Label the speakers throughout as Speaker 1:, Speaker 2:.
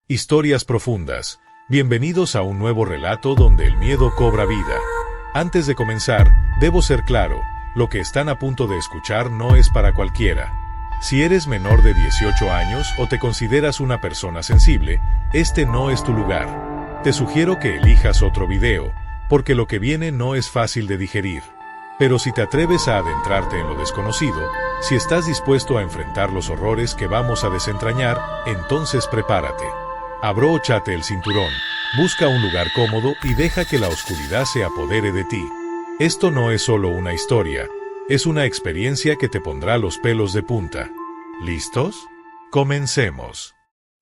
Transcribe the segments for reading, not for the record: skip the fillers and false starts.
Speaker 1: Historias profundas. Bienvenidos a un nuevo relato donde el miedo cobra vida. Antes de comenzar, debo ser claro, lo que están a punto de escuchar no es para cualquiera. Si eres menor de 18 años o te consideras una persona sensible, este no es tu lugar. Te sugiero que elijas otro video, porque lo que viene no es fácil de digerir. Pero si te atreves a adentrarte en lo desconocido, si estás dispuesto a enfrentar los horrores que vamos a desentrañar, entonces prepárate. Abróchate el cinturón, busca un lugar cómodo y deja que la oscuridad se apodere de ti. Esto no es solo una historia, es una experiencia que te pondrá los pelos de punta. ¿Listos? Comencemos.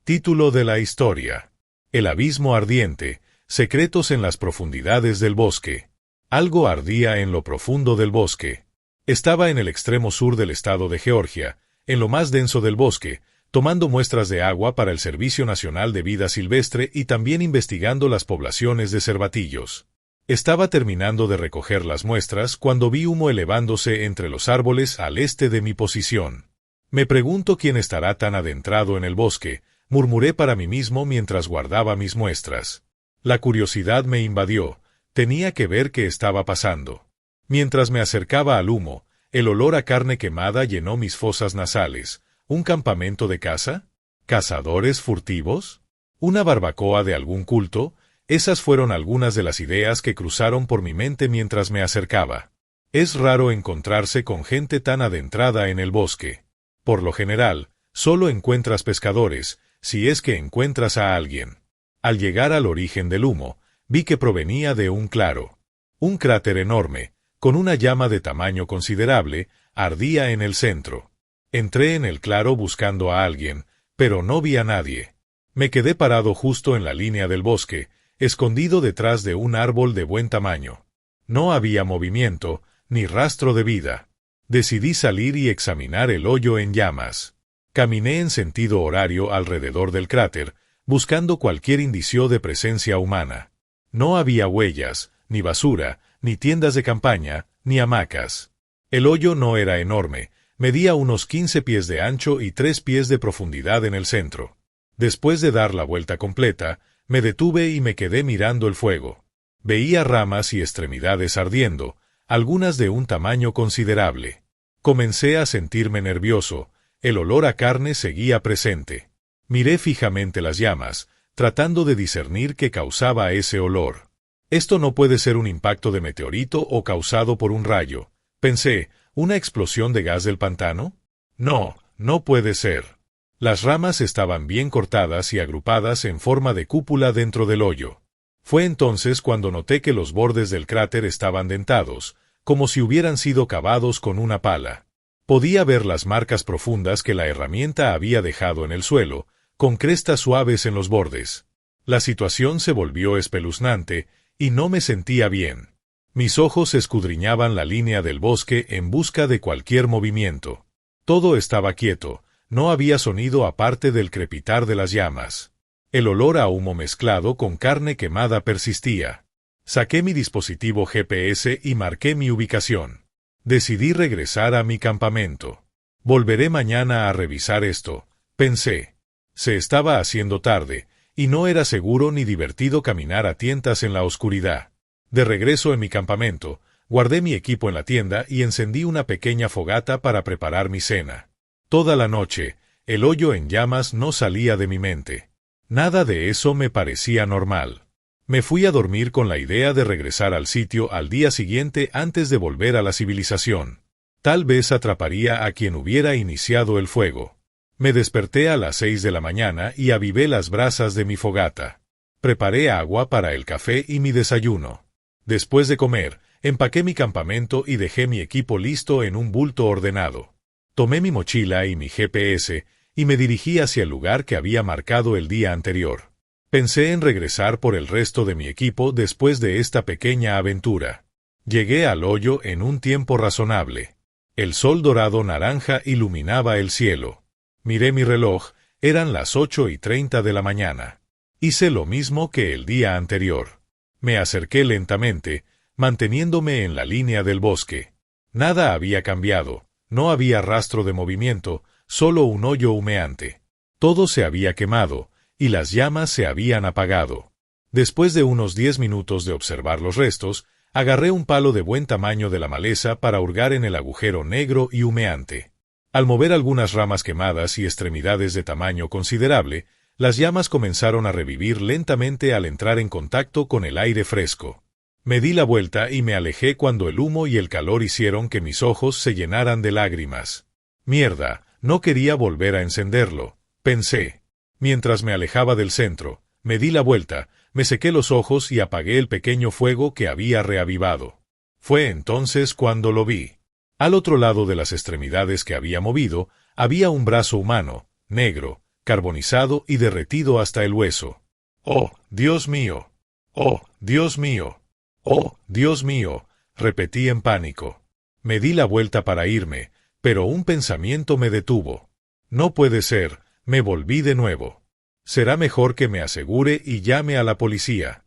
Speaker 1: Título de la historia: El abismo ardiente, secretos en las profundidades del bosque. Algo ardía en lo profundo del bosque. Estaba en el extremo sur del estado de Georgia, en lo más denso del bosque, tomando muestras de agua para el Servicio Nacional de Vida Silvestre y también investigando las poblaciones de cervatillos. Estaba terminando de recoger las muestras cuando vi humo elevándose entre los árboles al este de mi posición. Me pregunto quién estará tan adentrado en el bosque, murmuré para mí mismo mientras guardaba mis muestras. La curiosidad me invadió. Tenía que ver qué estaba pasando. Mientras me acercaba al humo, el olor a carne quemada llenó mis fosas nasales. ¿Un campamento de caza? ¿Cazadores furtivos? ¿Una barbacoa de algún culto? Esas fueron algunas de las ideas que cruzaron por mi mente mientras me acercaba. Es raro encontrarse con gente tan adentrada en el bosque. Por lo general, solo encuentras pescadores, si es que encuentras a alguien. Al llegar al origen del humo, vi que provenía de un claro. Un cráter enorme, con una llama de tamaño considerable, ardía en el centro. Entré en el claro buscando a alguien, pero no vi a nadie. Me quedé parado justo en la línea del bosque, escondido detrás de un árbol de buen tamaño. No había movimiento, ni rastro de vida. Decidí salir y examinar el hoyo en llamas. Caminé en sentido horario alrededor del cráter, buscando cualquier indicio de presencia humana. No había huellas, ni basura, ni tiendas de campaña, ni hamacas. El hoyo no era enorme, medía unos 15 pies de ancho y 3 pies de profundidad en el centro. Después de dar la vuelta completa, me detuve y me quedé mirando el fuego. Veía ramas y extremidades ardiendo, algunas de un tamaño considerable. Comencé a sentirme nervioso, el olor a carne seguía presente. Miré fijamente las llamas, tratando de discernir qué causaba ese olor. Esto no puede ser un impacto de meteorito o causado por un rayo. Pensé, ¿una explosión de gas del pantano? No, no puede ser. Las ramas estaban bien cortadas y agrupadas en forma de cúpula dentro del hoyo. Fue entonces cuando noté que los bordes del cráter estaban dentados, como si hubieran sido cavados con una pala. Podía ver las marcas profundas que la herramienta había dejado en el suelo, con crestas suaves en los bordes. La situación se volvió espeluznante, y no me sentía bien. Mis ojos escudriñaban la línea del bosque en busca de cualquier movimiento. Todo estaba quieto, no había sonido aparte del crepitar de las llamas. El olor a humo mezclado con carne quemada persistía. Saqué mi dispositivo GPS y marqué mi ubicación. Decidí regresar a mi campamento. Volveré mañana a revisar esto, pensé. Se estaba haciendo tarde, y no era seguro ni divertido caminar a tientas en la oscuridad. De regreso en mi campamento, guardé mi equipo en la tienda y encendí una pequeña fogata para preparar mi cena. Toda la noche, el hoyo en llamas no salía de mi mente. Nada de eso me parecía normal. Me fui a dormir con la idea de regresar al sitio al día siguiente antes de volver a la civilización. Tal vez atraparía a quien hubiera iniciado el fuego. Me desperté a las 6 de la mañana y avivé las brasas de mi fogata. Preparé agua para el café y mi desayuno. Después de comer, empaqué mi campamento y dejé mi equipo listo en un bulto ordenado. Tomé mi mochila y mi GPS, y me dirigí hacia el lugar que había marcado el día anterior. Pensé en regresar por el resto de mi equipo después de esta pequeña aventura. Llegué al hoyo en un tiempo razonable. El sol dorado naranja iluminaba el cielo. Miré mi reloj, eran las 8:30 de la mañana. Hice lo mismo que el día anterior. Me acerqué lentamente, manteniéndome en la línea del bosque. Nada había cambiado, no había rastro de movimiento, solo un hoyo humeante. Todo se había quemado, y las llamas se habían apagado. Después de unos 10 minutos de observar los restos, agarré un palo de buen tamaño de la maleza para hurgar en el agujero negro y humeante. Al mover algunas ramas quemadas y extremidades de tamaño considerable, las llamas comenzaron a revivir lentamente al entrar en contacto con el aire fresco. Me di la vuelta y me alejé cuando el humo y el calor hicieron que mis ojos se llenaran de lágrimas. Mierda, no quería volver a encenderlo, pensé. Mientras me alejaba del centro, me di la vuelta, me sequé los ojos y apagué el pequeño fuego que había reavivado. Fue entonces cuando lo vi. Al otro lado de las extremidades que había movido, había un brazo humano, negro, carbonizado y derretido hasta el hueso. ¡Oh, Dios mío! ¡Oh, Dios mío! ¡Oh, Dios mío!, repetí en pánico. Me di la vuelta para irme, pero un pensamiento me detuvo. No puede ser, me volví de nuevo. Será mejor que me asegure y llame a la policía.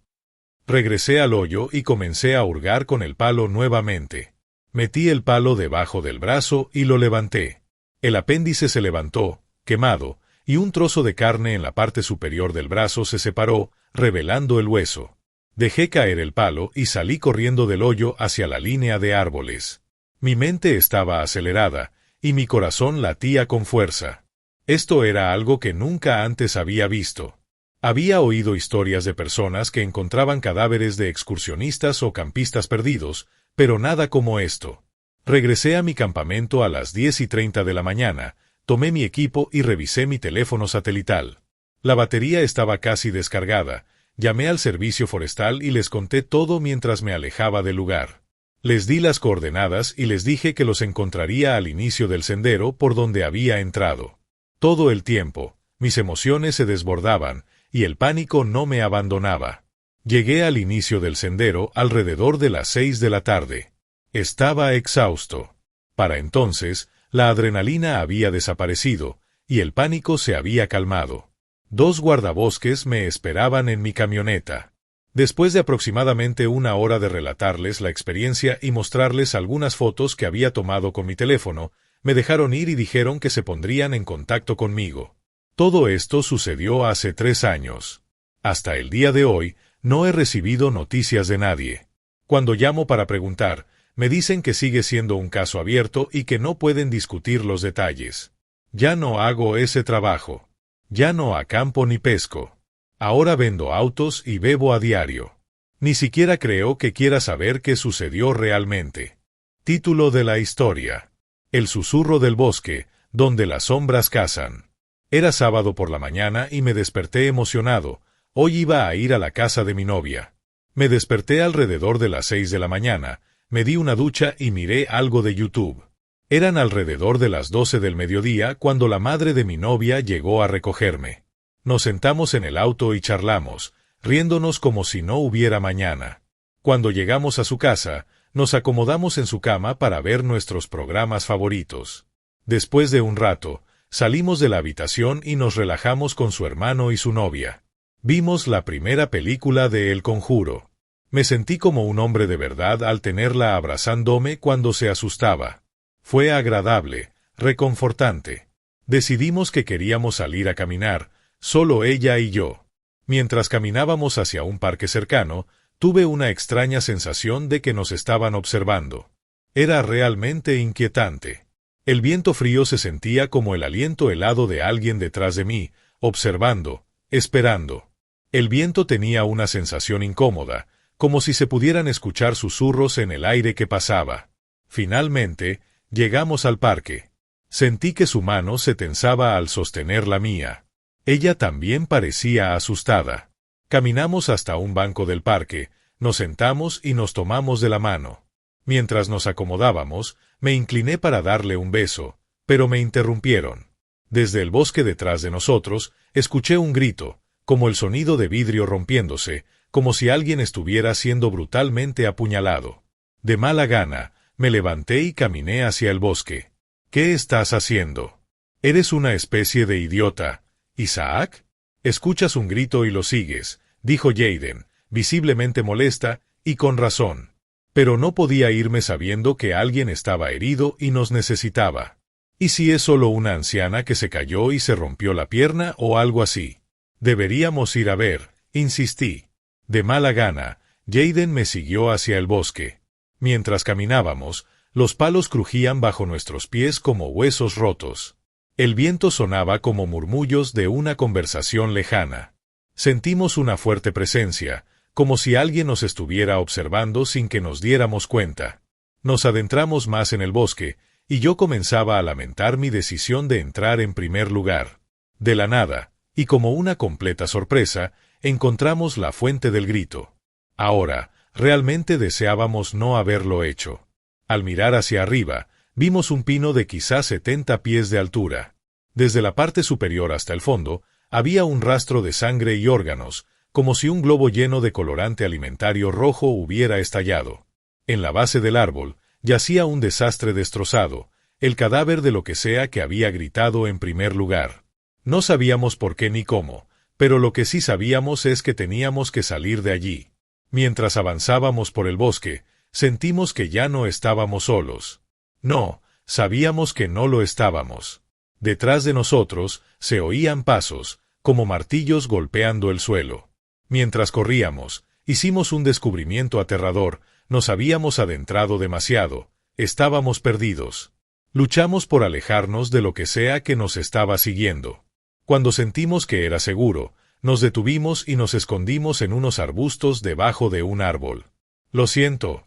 Speaker 1: Regresé al hoyo y comencé a hurgar con el palo nuevamente. Metí el palo debajo del brazo y lo levanté. El apéndice se levantó, quemado, y un trozo de carne en la parte superior del brazo se separó, revelando el hueso. Dejé caer el palo y salí corriendo del hoyo hacia la línea de árboles. Mi mente estaba acelerada, y mi corazón latía con fuerza. Esto era algo que nunca antes había visto. Había oído historias de personas que encontraban cadáveres de excursionistas o campistas perdidos, pero nada como esto. Regresé a mi campamento a las 10:30 de la mañana, tomé mi equipo y revisé mi teléfono satelital. La batería estaba casi descargada. Llamé al servicio forestal y les conté todo mientras me alejaba del lugar. Les di las coordenadas y les dije que los encontraría al inicio del sendero por donde había entrado. Todo el tiempo, mis emociones se desbordaban, y el pánico no me abandonaba. Llegué al inicio del sendero alrededor de las 6 de la tarde. Estaba exhausto. Para entonces, la adrenalina había desaparecido, y el pánico se había calmado. 2 guardabosques me esperaban en mi camioneta. Después de aproximadamente una hora de relatarles la experiencia y mostrarles algunas fotos que había tomado con mi teléfono, me dejaron ir y dijeron que se pondrían en contacto conmigo. Todo esto sucedió hace 3 años. Hasta el día de hoy, no he recibido noticias de nadie. Cuando llamo para preguntar, me dicen que sigue siendo un caso abierto y que no pueden discutir los detalles. Ya no hago ese trabajo. Ya no acampo ni pesco. Ahora vendo autos y bebo a diario. Ni siquiera creo que quiera saber qué sucedió realmente. Título de la historia: El susurro del bosque, donde las sombras cazan. Era sábado por la mañana y me desperté emocionado. Hoy iba a ir a la casa de mi novia. Me desperté alrededor de las 6 de la mañana, me di una ducha y miré algo de YouTube. Eran alrededor de las 12 del mediodía cuando la madre de mi novia llegó a recogerme. Nos sentamos en el auto y charlamos, riéndonos como si no hubiera mañana. Cuando llegamos a su casa, nos acomodamos en su cama para ver nuestros programas favoritos. Después de un rato, salimos de la habitación y nos relajamos con su hermano y su novia. Vimos la primera película de El Conjuro. Me sentí como un hombre de verdad al tenerla abrazándome cuando se asustaba. Fue agradable, reconfortante. Decidimos que queríamos salir a caminar, solo ella y yo. Mientras caminábamos hacia un parque cercano, tuve una extraña sensación de que nos estaban observando. Era realmente inquietante. El viento frío se sentía como el aliento helado de alguien detrás de mí, observando, esperando. El viento tenía una sensación incómoda, como si se pudieran escuchar susurros en el aire que pasaba. Finalmente, llegamos al parque. Sentí que su mano se tensaba al sostener la mía. Ella también parecía asustada. Caminamos hasta un banco del parque, nos sentamos y nos tomamos de la mano. Mientras nos acomodábamos, me incliné para darle un beso, pero me interrumpieron. Desde el bosque detrás de nosotros, escuché un grito, como el sonido de vidrio rompiéndose, como si alguien estuviera siendo brutalmente apuñalado. De mala gana, me levanté y caminé hacia el bosque. ¿Qué estás haciendo? Eres una especie de idiota, Isaac. Escuchas un grito y lo sigues, dijo Jaden, visiblemente molesta, y con razón. Pero no podía irme sabiendo que alguien estaba herido y nos necesitaba. ¿Y si es solo una anciana que se cayó y se rompió la pierna o algo así? Deberíamos ir a ver, insistí. De mala gana, Jaden me siguió hacia el bosque. Mientras caminábamos, los palos crujían bajo nuestros pies como huesos rotos. El viento sonaba como murmullos de una conversación lejana. Sentimos una fuerte presencia, como si alguien nos estuviera observando sin que nos diéramos cuenta. Nos adentramos más en el bosque, y yo comenzaba a lamentar mi decisión de entrar en primer lugar. De la nada, y como una completa sorpresa, encontramos la fuente del grito. Ahora, realmente deseábamos no haberlo hecho. Al mirar hacia arriba, vimos un pino de quizás 70 pies de altura. Desde la parte superior hasta el fondo, había un rastro de sangre y órganos, como si un globo lleno de colorante alimentario rojo hubiera estallado. En la base del árbol, yacía un desastre destrozado, el cadáver de lo que sea que había gritado en primer lugar. No sabíamos por qué ni cómo, pero lo que sí sabíamos es que teníamos que salir de allí. Mientras avanzábamos por el bosque, sentimos que ya no estábamos solos. No, sabíamos que no lo estábamos. Detrás de nosotros se oían pasos, como martillos golpeando el suelo. Mientras corríamos, hicimos un descubrimiento aterrador, nos habíamos adentrado demasiado, estábamos perdidos. Luchamos por alejarnos de lo que sea que nos estaba siguiendo. Cuando sentimos que era seguro, nos detuvimos y nos escondimos en unos arbustos debajo de un árbol. Lo siento,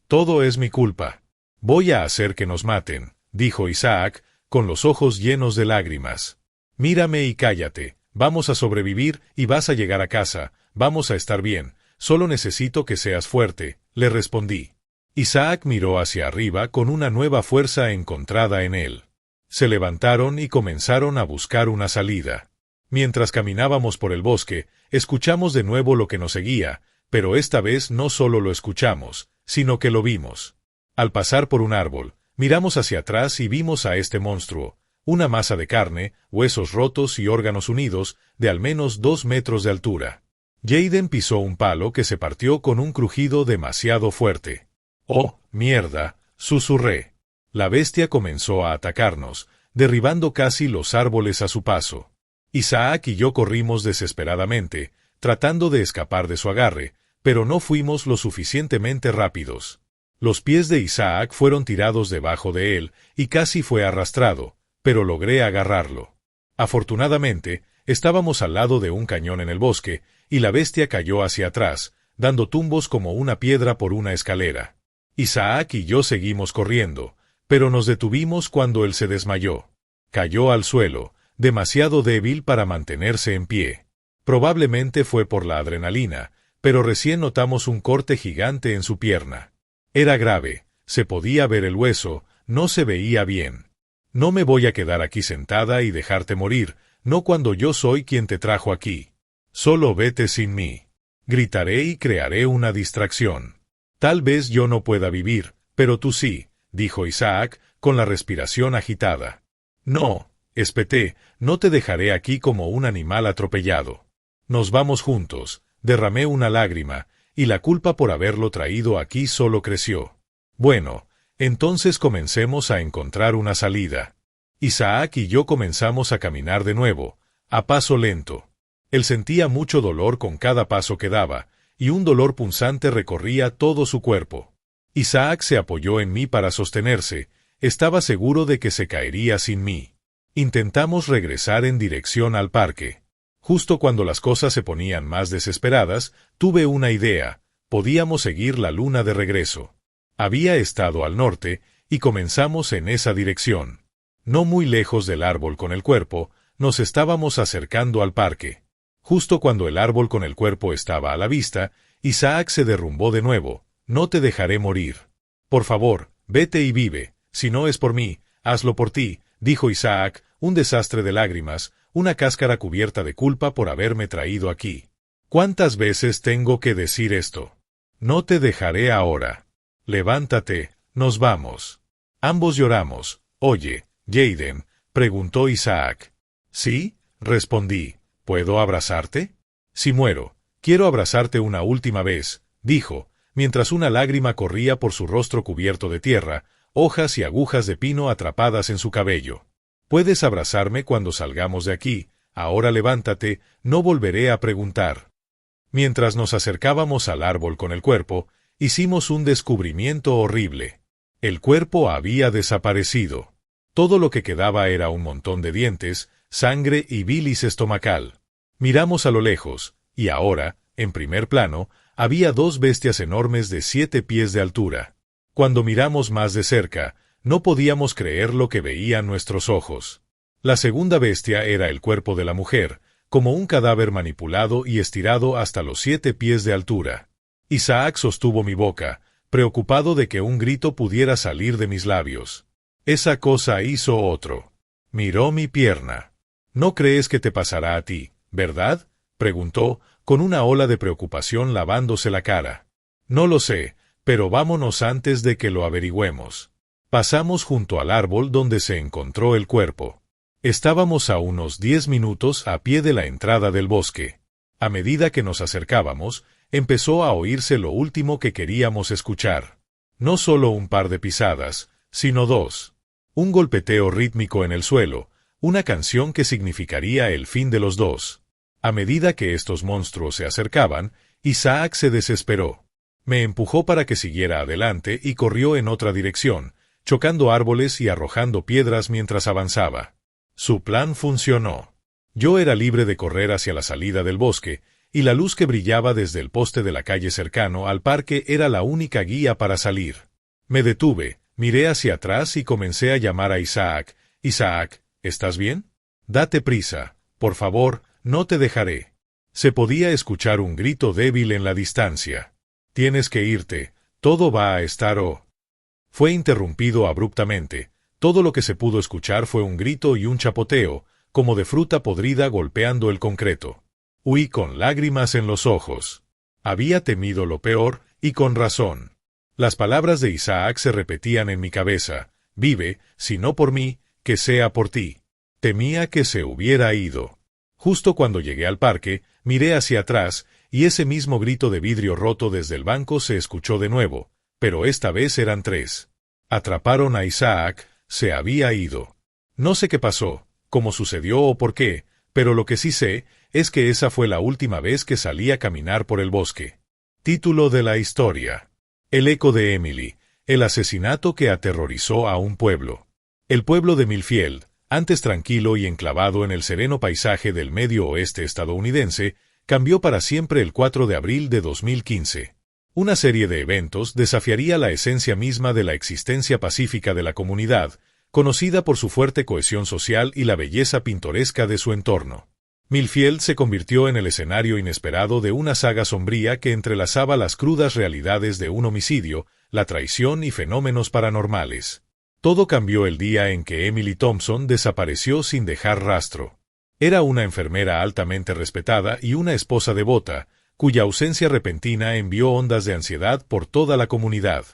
Speaker 1: todo es mi culpa. Voy a hacer que nos maten, dijo Isaac, con los ojos llenos de lágrimas. Mírame y cállate, vamos a sobrevivir y vas a llegar a casa, vamos a estar bien, solo necesito que seas fuerte, le respondí. Isaac miró hacia arriba con una nueva fuerza encontrada en él. Se levantaron y comenzaron a buscar una salida. Mientras caminábamos por el bosque, escuchamos de nuevo lo que nos seguía, pero esta vez no solo lo escuchamos, sino que lo vimos. Al pasar por un árbol, miramos hacia atrás y vimos a este monstruo, una masa de carne, huesos rotos y órganos unidos, de al menos 2 metros de altura. Jaden pisó un palo que se partió con un crujido demasiado fuerte. ¡Oh, mierda!, susurré. La bestia comenzó a atacarnos, derribando casi los árboles a su paso. Isaac y yo corrimos desesperadamente, tratando de escapar de su agarre, pero no fuimos lo suficientemente rápidos. Los pies de Isaac fueron tirados debajo de él y casi fue arrastrado, pero logré agarrarlo. Afortunadamente, estábamos al lado de un cañón en el bosque, y la bestia cayó hacia atrás, dando tumbos como una piedra por una escalera. Isaac y yo seguimos corriendo, pero nos detuvimos cuando él se desmayó. Cayó al suelo, demasiado débil para mantenerse en pie. Probablemente fue por la adrenalina, pero recién notamos un corte gigante en su pierna. Era grave, se podía ver el hueso, no se veía bien. No me voy a quedar aquí sentada y dejarte morir, no cuando yo soy quien te trajo aquí. Solo vete sin mí. Gritaré y crearé una distracción. Tal vez yo no pueda vivir, pero tú sí, dijo Isaac, con la respiración agitada. No, espeté, no te dejaré aquí como un animal atropellado. Nos vamos juntos, derramé una lágrima, y la culpa por haberlo traído aquí solo creció. Bueno, entonces comencemos a encontrar una salida. Isaac y yo comenzamos a caminar de nuevo, a paso lento. Él sentía mucho dolor con cada paso que daba, y un dolor punzante recorría todo su cuerpo. Isaac se apoyó en mí para sostenerse, estaba seguro de que se caería sin mí. Intentamos regresar en dirección al parque. Justo cuando las cosas se ponían más desesperadas, tuve una idea, podíamos seguir la luna de regreso. Había estado al norte, y comenzamos en esa dirección. No muy lejos del árbol con el cuerpo, nos estábamos acercando al parque. Justo cuando el árbol con el cuerpo estaba a la vista, Isaac se derrumbó de nuevo. No te dejaré morir. Por favor, vete y vive. Si no es por mí, hazlo por ti, dijo Isaac, un desastre de lágrimas, una cáscara cubierta de culpa por haberme traído aquí. ¿Cuántas veces tengo que decir esto? No te dejaré ahora. Levántate, nos vamos. Ambos lloramos. Oye, Jaden, preguntó Isaac. Sí, respondí. ¿Puedo abrazarte? Si muero, quiero abrazarte una última vez, dijo, mientras una lágrima corría por su rostro cubierto de tierra, hojas y agujas de pino atrapadas en su cabello. Puedes abrazarme cuando salgamos de aquí, Ahora levántate, no volveré a preguntar. Mientras nos acercábamos al árbol con el cuerpo, hicimos un descubrimiento horrible. El cuerpo había desaparecido. Todo lo que quedaba era un montón de dientes, sangre y bilis estomacal. Miramos a lo lejos, y ahora, en primer plano, había dos bestias enormes de 7 pies de altura. Cuando miramos más de cerca, no podíamos creer lo que veían nuestros ojos. La segunda bestia era el cuerpo de la mujer, como un cadáver manipulado y estirado hasta los 7 pies de altura. Isaac sostuvo mi boca, preocupado de que un grito pudiera salir de mis labios. Esa cosa hizo otro. Miró mi pierna. «¿No crees que te pasará a ti, verdad?», preguntó, con una ola de preocupación lavándose la cara. «No lo sé, pero vámonos antes de que lo averigüemos». Pasamos junto al árbol donde se encontró el cuerpo. Estábamos a unos 10 minutos a pie de la entrada del bosque. A medida que nos acercábamos, empezó a oírse lo último que queríamos escuchar. No solo un par de pisadas, sino dos. Un golpeteo rítmico en el suelo, una canción que significaría el fin de los dos. A medida que estos monstruos se acercaban, Isaac se desesperó. Me empujó para que siguiera adelante y corrió en otra dirección, chocando árboles y arrojando piedras mientras avanzaba. Su plan funcionó. Yo era libre de correr hacia la salida del bosque, y la luz que brillaba desde el poste de la calle cercano al parque era la única guía para salir. Me detuve, miré hacia atrás y comencé a llamar a Isaac. «Isaac, ¿estás bien? Date prisa, por favor, no te dejaré». Se podía escuchar un grito débil en la distancia. «Tienes que irte, todo va a estar Fue interrumpido abruptamente. Todo lo que se pudo escuchar fue un grito y un chapoteo, como de fruta podrida golpeando el concreto. Huí con lágrimas en los ojos. Había temido lo peor, y con razón. Las palabras de Isaac se repetían en mi cabeza: «Vive, si no por mí, que sea por ti». Temía que se hubiera ido. Justo cuando llegué al parque, miré hacia atrás, y ese mismo grito de vidrio roto desde el banco se escuchó de nuevo, pero esta vez eran 3. Atraparon a Isaac, se había ido. No sé qué pasó, cómo sucedió o por qué, pero lo que sí sé es que esa fue la última vez que salí a caminar por el bosque. Título de la historia: El eco de Emily, el asesinato que aterrorizó a un pueblo. El pueblo de Millfield, antes tranquilo y enclavado en el sereno paisaje del medio oeste estadounidense, cambió para siempre el 4 de abril de 2015. Una serie de eventos desafiaría la esencia misma de la existencia pacífica de la comunidad, conocida por su fuerte cohesión social y la belleza pintoresca de su entorno. Millfield se convirtió en el escenario inesperado de una saga sombría que entrelazaba las crudas realidades de un homicidio, la traición y fenómenos paranormales. Todo cambió el día en que Emily Thompson desapareció sin dejar rastro. Era una enfermera altamente respetada y una esposa devota, cuya ausencia repentina envió ondas de ansiedad por toda la comunidad.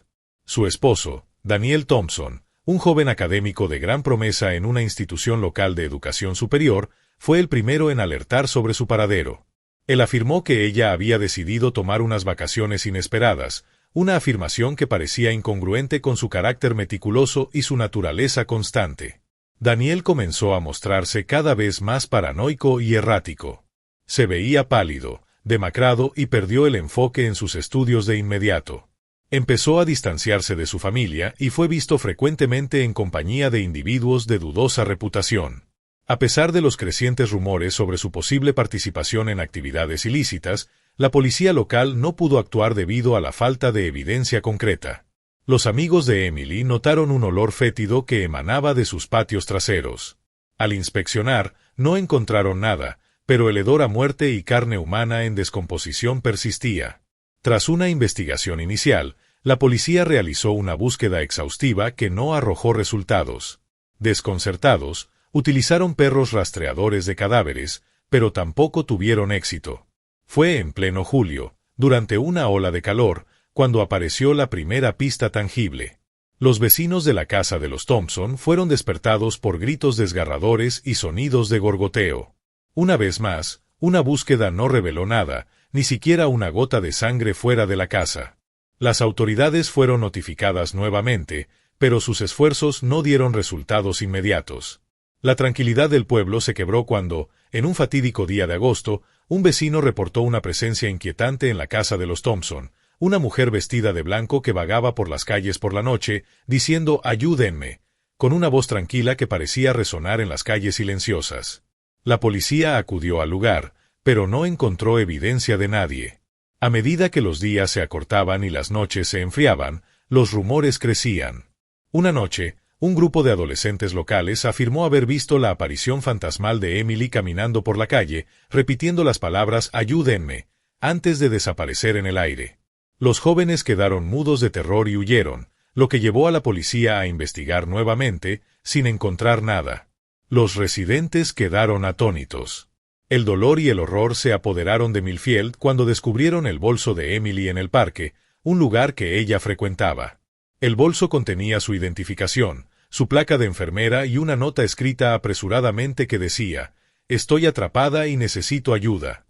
Speaker 1: Su esposo, Daniel Thompson, un joven académico de gran promesa en una institución local de educación superior, fue el primero en alertar sobre su paradero. Él afirmó que ella había decidido tomar unas vacaciones inesperadas, una afirmación que parecía incongruente con su carácter meticuloso y su naturaleza constante. Daniel comenzó a mostrarse cada vez más paranoico y errático. Se veía pálido, demacrado y perdió el enfoque en sus estudios de inmediato. Empezó a distanciarse de su familia y fue visto frecuentemente en compañía de individuos de dudosa reputación. A pesar de los crecientes rumores sobre su posible participación en actividades ilícitas, la policía local no pudo actuar debido a la falta de evidencia concreta. Los amigos de Emily notaron un olor fétido que emanaba de sus patios traseros. Al inspeccionar, no encontraron nada, pero el hedor a muerte y carne humana en descomposición persistía. Tras una investigación inicial, la policía realizó una búsqueda exhaustiva que no arrojó resultados. Desconcertados, utilizaron perros rastreadores de cadáveres, pero tampoco tuvieron éxito. Fue en pleno julio, durante una ola de calor, cuando apareció la primera pista tangible. Los vecinos de la casa de los Thompson fueron despertados por gritos desgarradores y sonidos de gorgoteo. Una vez más, una búsqueda no reveló nada, ni siquiera una gota de sangre fuera de la casa. Las autoridades fueron notificadas nuevamente, pero sus esfuerzos no dieron resultados inmediatos. La tranquilidad del pueblo se quebró cuando, en un fatídico día de agosto, un vecino reportó una presencia inquietante en la casa de los Thompson, una mujer vestida de blanco que vagaba por las calles por la noche, diciendo «ayúdenme», con una voz tranquila que parecía resonar en las calles silenciosas. La policía acudió al lugar, pero no encontró evidencia de nadie. A medida que los días se acortaban y las noches se enfriaban, los rumores crecían. Una noche, un grupo de adolescentes locales afirmó haber visto la aparición fantasmal de Emily caminando por la calle, repitiendo las palabras «ayúdenme», antes de desaparecer en el aire. Los jóvenes quedaron mudos de terror y huyeron, lo que llevó a la policía a investigar nuevamente, sin encontrar nada. Los residentes quedaron atónitos. El dolor y el horror se apoderaron de Millfield cuando descubrieron el bolso de Emily en el parque, un lugar que ella frecuentaba. El bolso contenía su identificación, su placa de enfermera y una nota escrita apresuradamente que decía, «Estoy atrapada y necesito ayuda».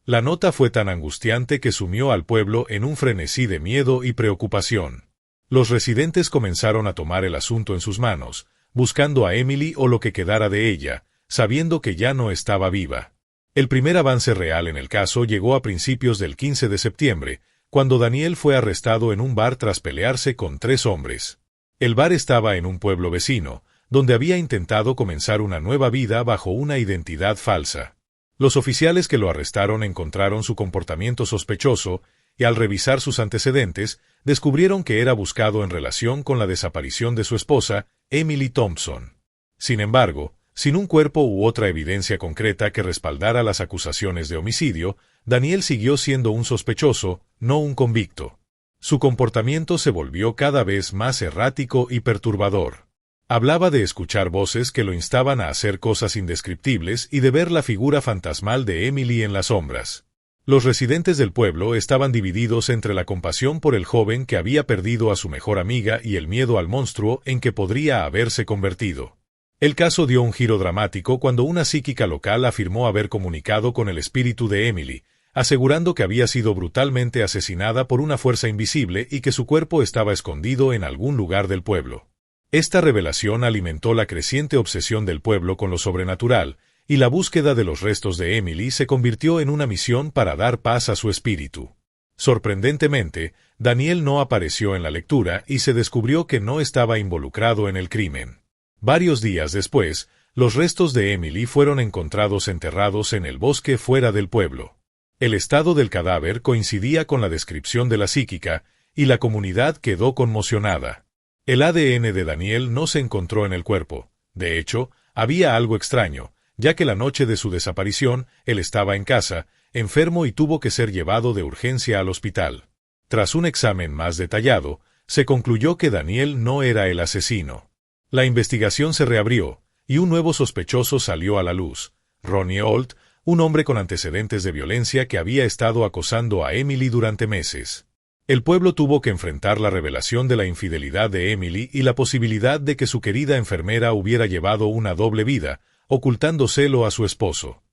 Speaker 1: La nota fue tan angustiante que sumió al pueblo en un frenesí de miedo y preocupación. Los residentes comenzaron a tomar el asunto en sus manos, buscando a Emily o lo que quedara de ella, sabiendo que ya no estaba viva. El primer avance real en el caso llegó a principios del 15 de septiembre, cuando Daniel fue arrestado en un bar tras pelearse con 3 hombres. El bar estaba en un pueblo vecino, donde había intentado comenzar una nueva vida bajo una identidad falsa. Los oficiales que lo arrestaron encontraron su comportamiento sospechoso y al revisar sus antecedentes, descubrieron que era buscado en relación con la desaparición de su esposa, Emily Thompson. Sin embargo, sin un cuerpo u otra evidencia concreta que respaldara las acusaciones de homicidio, Daniel siguió siendo un sospechoso, no un convicto. Su comportamiento se volvió cada vez más errático y perturbador. Hablaba de escuchar voces que lo instaban a hacer cosas indescriptibles y de ver la figura fantasmal de Emily en las sombras. Los residentes del pueblo estaban divididos entre la compasión por el joven que había perdido a su mejor amiga y el miedo al monstruo en que podría haberse convertido. El caso dio un giro dramático cuando una psíquica local afirmó haber comunicado con el espíritu de Emily, asegurando que había sido brutalmente asesinada por una fuerza invisible y que su cuerpo estaba escondido en algún lugar del pueblo. Esta revelación alimentó la creciente obsesión del pueblo con lo sobrenatural, y la búsqueda de los restos de Emily se convirtió en una misión para dar paz a su espíritu. Sorprendentemente, Daniel no apareció en la lectura y se descubrió que no estaba involucrado en el crimen. Varios días después, los restos de Emily fueron encontrados enterrados en el bosque fuera del pueblo. El estado del cadáver coincidía con la descripción de la psíquica, y la comunidad quedó conmocionada. El ADN de Daniel no se encontró en el cuerpo. De hecho, había algo extraño, ya que la noche de su desaparición, él estaba en casa, enfermo y tuvo que ser llevado de urgencia al hospital. Tras un examen más detallado, se concluyó que Daniel no era el asesino. La investigación se reabrió, y un nuevo sospechoso salió a la luz, Ronnie Holt, un hombre con antecedentes de violencia que había estado acosando a Emily durante meses. El pueblo tuvo que enfrentar la revelación de la infidelidad de Emily y la posibilidad de que su querida enfermera hubiera llevado una doble vida, ocultándoselo a su esposo.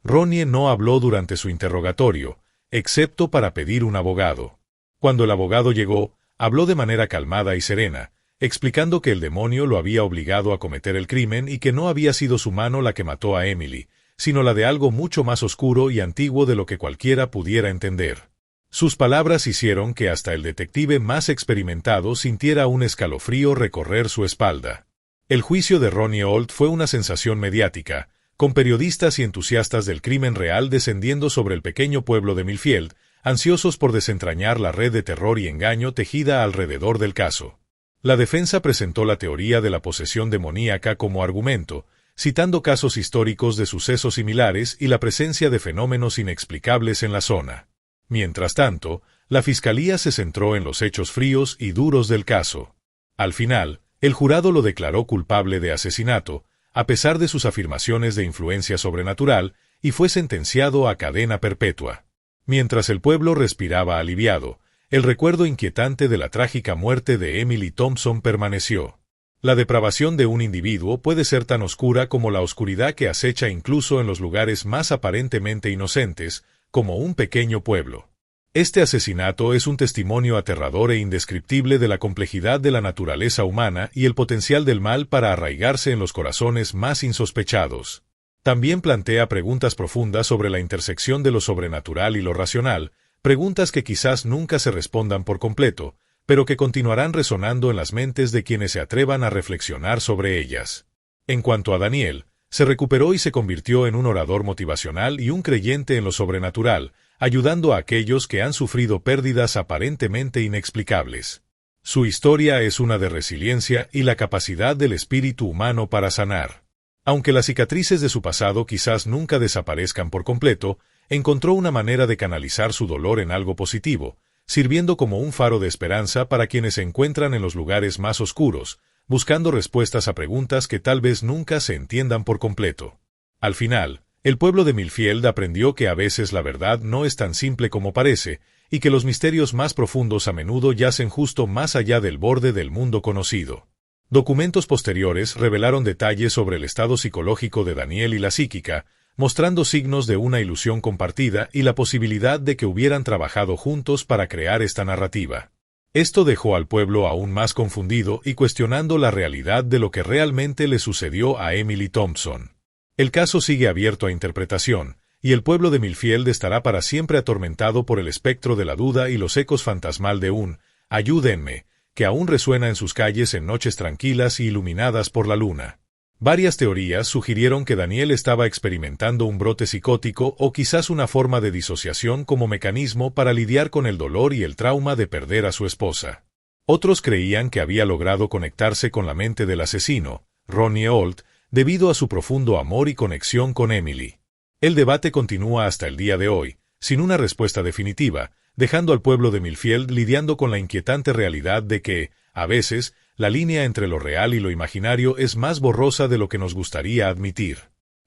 Speaker 1: Ronnie no habló durante su interrogatorio, excepto para pedir un abogado. Cuando el abogado llegó, habló de manera calmada y serena, explicando que el demonio lo había obligado a cometer el crimen y que no había sido su mano la que mató a Emily, sino la de algo mucho más oscuro y antiguo de lo que cualquiera pudiera entender. Sus palabras hicieron que hasta el detective más experimentado sintiera un escalofrío recorrer su espalda. El juicio de Ronnie Holt fue una sensación mediática, con periodistas y entusiastas del crimen real descendiendo sobre el pequeño pueblo de Millfield, ansiosos por desentrañar la red de terror y engaño tejida alrededor del caso. La defensa presentó la teoría de la posesión demoníaca como argumento, citando casos históricos de sucesos similares y la presencia de fenómenos inexplicables en la zona. Mientras tanto, la fiscalía se centró en los hechos fríos y duros del caso. Al final, el jurado lo declaró culpable de asesinato, a pesar de sus afirmaciones de influencia sobrenatural, y fue sentenciado a cadena perpetua. Mientras el pueblo respiraba aliviado, el recuerdo inquietante de la trágica muerte de Emily Thompson permaneció. La depravación de un individuo puede ser tan oscura como la oscuridad que acecha incluso en los lugares más aparentemente inocentes, como un pequeño pueblo. Este asesinato es un testimonio aterrador e indescriptible de la complejidad de la naturaleza humana y el potencial del mal para arraigarse en los corazones más insospechados. También plantea preguntas profundas sobre la intersección de lo sobrenatural y lo racional, preguntas que quizás nunca se respondan por completo, pero que continuarán resonando en las mentes de quienes se atrevan a reflexionar sobre ellas. En cuanto a Daniel, se recuperó y se convirtió en un orador motivacional y un creyente en lo sobrenatural, ayudando a aquellos que han sufrido pérdidas aparentemente inexplicables. Su historia es una de resiliencia y la capacidad del espíritu humano para sanar. Aunque las cicatrices de su pasado quizás nunca desaparezcan por completo, encontró una manera de canalizar su dolor en algo positivo, sirviendo como un faro de esperanza para quienes se encuentran en los lugares más oscuros, buscando respuestas a preguntas que tal vez nunca se entiendan por completo. Al final, el pueblo de Millfield aprendió que a veces la verdad no es tan simple como parece, y que los misterios más profundos a menudo yacen justo más allá del borde del mundo conocido. Documentos posteriores revelaron detalles sobre el estado psicológico de Daniel y la psíquica, mostrando signos de una ilusión compartida y la posibilidad de que hubieran trabajado juntos para crear esta narrativa. Esto dejó al pueblo aún más confundido y cuestionando la realidad de lo que realmente le sucedió a Emily Thompson. El caso sigue abierto a interpretación, y el pueblo de Millfield estará para siempre atormentado por el espectro de la duda y los ecos fantasmal de un «ayúdenme», que aún resuena en sus calles en noches tranquilas y iluminadas por la luna. Varias teorías sugirieron que Daniel estaba experimentando un brote psicótico o quizás una forma de disociación como mecanismo para lidiar con el dolor y el trauma de perder a su esposa. Otros creían que había logrado conectarse con la mente del asesino, Ronnie Holt, debido a su profundo amor y conexión con Emily. El debate continúa hasta el día de hoy, sin una respuesta definitiva, dejando al pueblo de Millfield lidiando con la inquietante realidad de que, a veces, la línea entre lo real y lo imaginario es más borrosa de lo que nos gustaría admitir.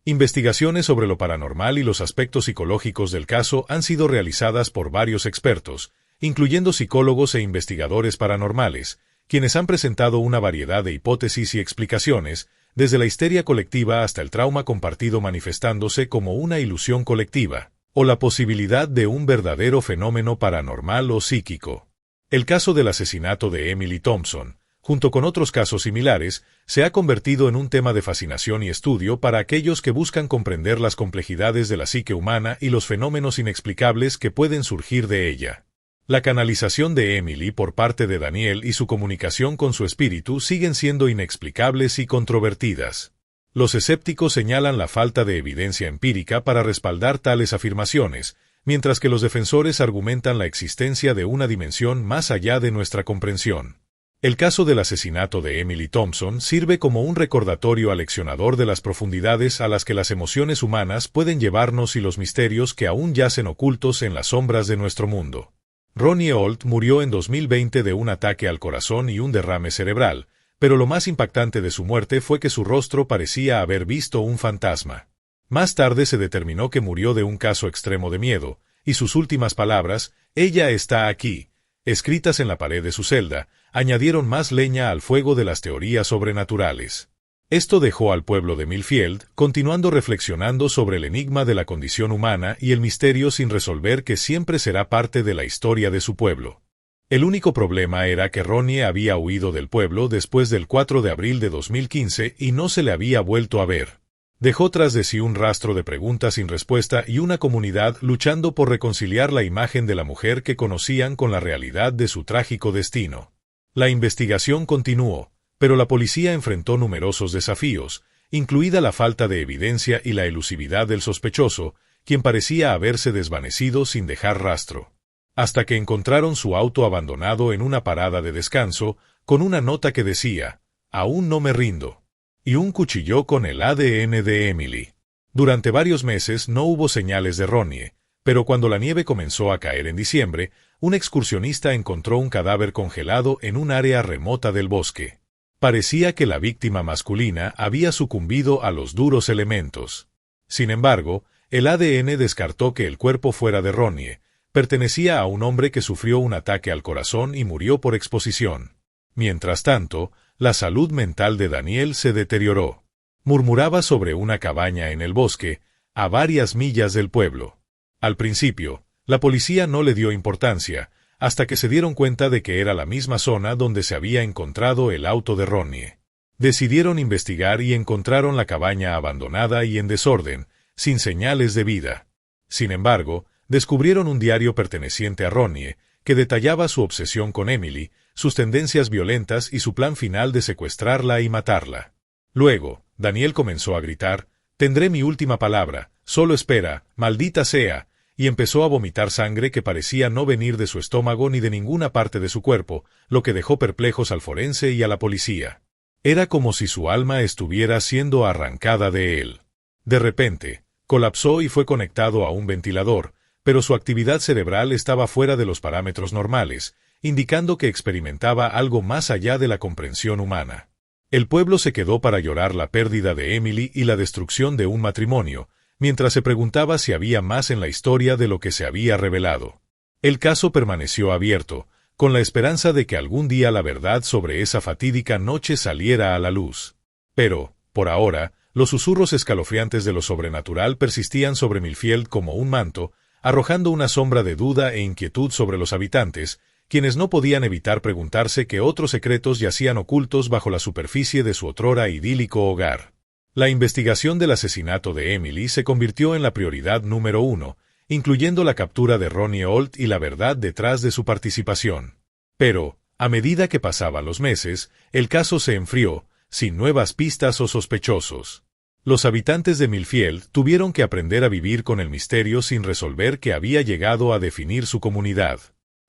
Speaker 1: Investigaciones sobre lo paranormal y los aspectos psicológicos del caso han sido realizadas por varios expertos, incluyendo psicólogos e investigadores paranormales, quienes han presentado una variedad de hipótesis y explicaciones, desde la histeria colectiva hasta el trauma compartido manifestándose como una ilusión colectiva, o la posibilidad de un verdadero fenómeno paranormal o psíquico. El caso del asesinato de Emily Thompson, junto con otros casos similares, se ha convertido en un tema de fascinación y estudio para aquellos que buscan comprender las complejidades de la psique humana y los fenómenos inexplicables que pueden surgir de ella. La canalización de Emily por parte de Daniel y su comunicación con su espíritu siguen siendo inexplicables y controvertidas. Los escépticos señalan la falta de evidencia empírica para respaldar tales afirmaciones, mientras que los defensores argumentan la existencia de una dimensión más allá de nuestra comprensión. El caso del asesinato de Emily Thompson sirve como un recordatorio aleccionador de las profundidades a las que las emociones humanas pueden llevarnos y los misterios que aún yacen ocultos en las sombras de nuestro mundo. Ronnie Holt murió en 2020 de un ataque al corazón y un derrame cerebral, pero lo más impactante de su muerte fue que su rostro parecía haber visto un fantasma. Más tarde se determinó que murió de un caso extremo de miedo, y sus últimas palabras, «Ella está aquí», escritas en la pared de su celda, añadieron más leña al fuego de las teorías sobrenaturales. Esto dejó al pueblo de Millfield continuando reflexionando sobre el enigma de la condición humana y el misterio sin resolver que siempre será parte de la historia de su pueblo. El único problema era que Ronnie había huido del pueblo después del 4 de abril de 2015 y no se le había vuelto a ver. Dejó tras de sí un rastro de preguntas sin respuesta y una comunidad luchando por reconciliar la imagen de la mujer que conocían con la realidad de su trágico destino. La investigación continuó, pero la policía enfrentó numerosos desafíos, incluida la falta de evidencia y la elusividad del sospechoso, quien parecía haberse desvanecido sin dejar rastro. Hasta que encontraron su auto abandonado en una parada de descanso, con una nota que decía, «Aún no me rindo», y un cuchillo con el ADN de Emily. Durante varios meses no hubo señales de Ronnie, pero cuando la nieve comenzó a caer en diciembre, un excursionista encontró un cadáver congelado en un área remota del bosque. Parecía que la víctima masculina había sucumbido a los duros elementos. Sin embargo, el ADN descartó que el cuerpo fuera de Ronnie. Pertenecía a un hombre que sufrió un ataque al corazón y murió por exposición. Mientras tanto, la salud mental de Daniel se deterioró. Murmuraba sobre una cabaña en el bosque, a varias millas del pueblo. Al principio, La policía no le dio importancia, hasta que se dieron cuenta de que era la misma zona donde se había encontrado el auto de Ronnie. Decidieron investigar y encontraron la cabaña abandonada y en desorden, sin señales de vida. Sin embargo, descubrieron un diario perteneciente a Ronnie, que detallaba su obsesión con Emily, sus tendencias violentas y su plan final de secuestrarla y matarla. Luego, Daniel comenzó a gritar: «Tendré mi última palabra, solo espera, maldita sea», y empezó a vomitar sangre que parecía no venir de su estómago ni de ninguna parte de su cuerpo, lo que dejó perplejos al forense y a la policía. Era como si su alma estuviera siendo arrancada de él. De repente, colapsó y fue conectado a un ventilador, pero su actividad cerebral estaba fuera de los parámetros normales, indicando que experimentaba algo más allá de la comprensión humana. El pueblo se quedó para llorar la pérdida de Emily y la destrucción de un matrimonio, mientras se preguntaba si había más en la historia de lo que se había revelado. El caso permaneció abierto, con la esperanza de que algún día la verdad sobre esa fatídica noche saliera a la luz. Pero, por ahora, los susurros escalofriantes de lo sobrenatural persistían sobre Millfield como un manto, arrojando una sombra de duda e inquietud sobre los habitantes, quienes no podían evitar preguntarse qué otros secretos yacían ocultos bajo la superficie de su otrora idílico hogar. La investigación del asesinato de Emily se convirtió en la prioridad número 1, incluyendo la captura de Ronnie Holt y la verdad detrás de su participación. Pero, a medida que pasaban los meses, el caso se enfrió, sin nuevas pistas o sospechosos. Los habitantes de Millfield tuvieron que aprender a vivir con el misterio sin resolver que había llegado a definir su comunidad.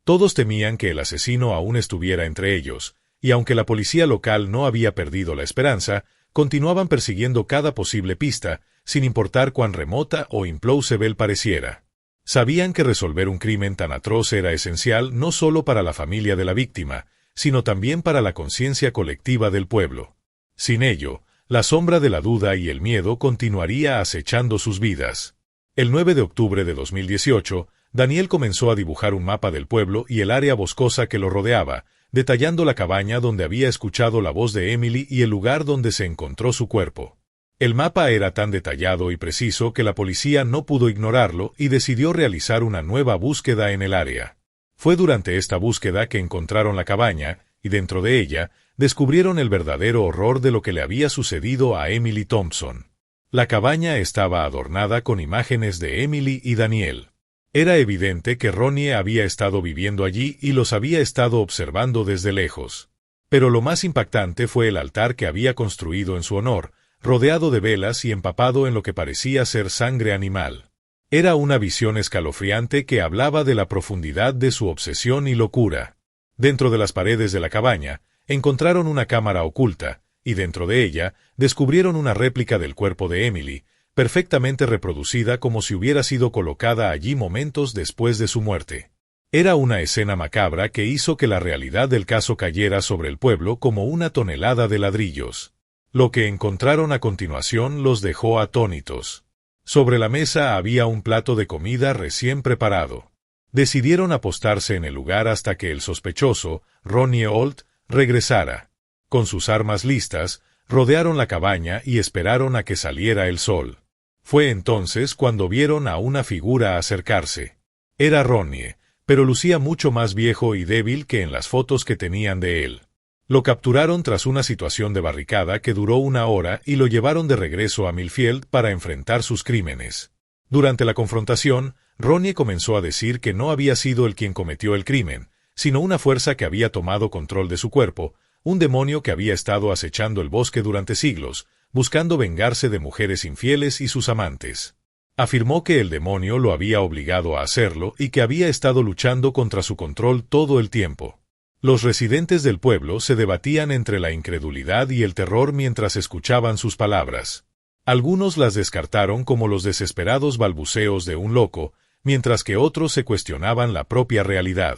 Speaker 1: Todos temían que el asesino aún estuviera entre ellos, y aunque la policía local no había perdido la esperanza, continuaban persiguiendo cada posible pista, sin importar cuán remota o implausible pareciera. Sabían que resolver un crimen tan atroz era esencial no solo para la familia de la víctima, sino también para la conciencia colectiva del pueblo. Sin ello, la sombra de la duda y el miedo continuaría acechando sus vidas. El 9 de octubre de 2018, Daniel comenzó a dibujar un mapa del pueblo y el área boscosa que lo rodeaba, detallando la cabaña donde había escuchado la voz de Emily y el lugar donde se encontró su cuerpo. El mapa era tan detallado y preciso que la policía no pudo ignorarlo y decidió realizar una nueva búsqueda en el área. Fue durante esta búsqueda que encontraron la cabaña, y dentro de ella, descubrieron el verdadero horror de lo que le había sucedido a Emily Thompson. La cabaña estaba adornada con imágenes de Emily y Daniel. Era evidente que Ronnie había estado viviendo allí y los había estado observando desde lejos. Pero lo más impactante fue el altar que había construido en su honor, rodeado de velas y empapado en lo que parecía ser sangre animal. Era una visión escalofriante que hablaba de la profundidad de su obsesión y locura. Dentro de las paredes de la cabaña, encontraron una cámara oculta, y dentro de ella, descubrieron una réplica del cuerpo de Emily, perfectamente reproducida como si hubiera sido colocada allí momentos después de su muerte. Era una escena macabra que hizo que la realidad del caso cayera sobre el pueblo como una tonelada de ladrillos. Lo que encontraron a continuación los dejó atónitos. Sobre la mesa había un plato de comida recién preparado. Decidieron apostarse en el lugar hasta que el sospechoso, Ronnie Holt, regresara. Con sus armas listas, rodearon la cabaña y esperaron a que saliera el sol. Fue entonces cuando vieron a una figura acercarse. Era Ronnie, pero lucía mucho más viejo y débil que en las fotos que tenían de él. Lo capturaron tras una situación de barricada que duró 1 hora y lo llevaron de regreso a Millfield para enfrentar sus crímenes. Durante la confrontación, Ronnie comenzó a decir que no había sido él quien cometió el crimen, sino una fuerza que había tomado control de su cuerpo, un demonio que había estado acechando el bosque durante siglos, buscando vengarse de mujeres infieles y sus amantes. Afirmó que el demonio lo había obligado a hacerlo y que había estado luchando contra su control todo el tiempo. Los residentes del pueblo se debatían entre la incredulidad y el terror mientras escuchaban sus palabras. Algunos las descartaron como los desesperados balbuceos de un loco, mientras que otros se cuestionaban la propia realidad.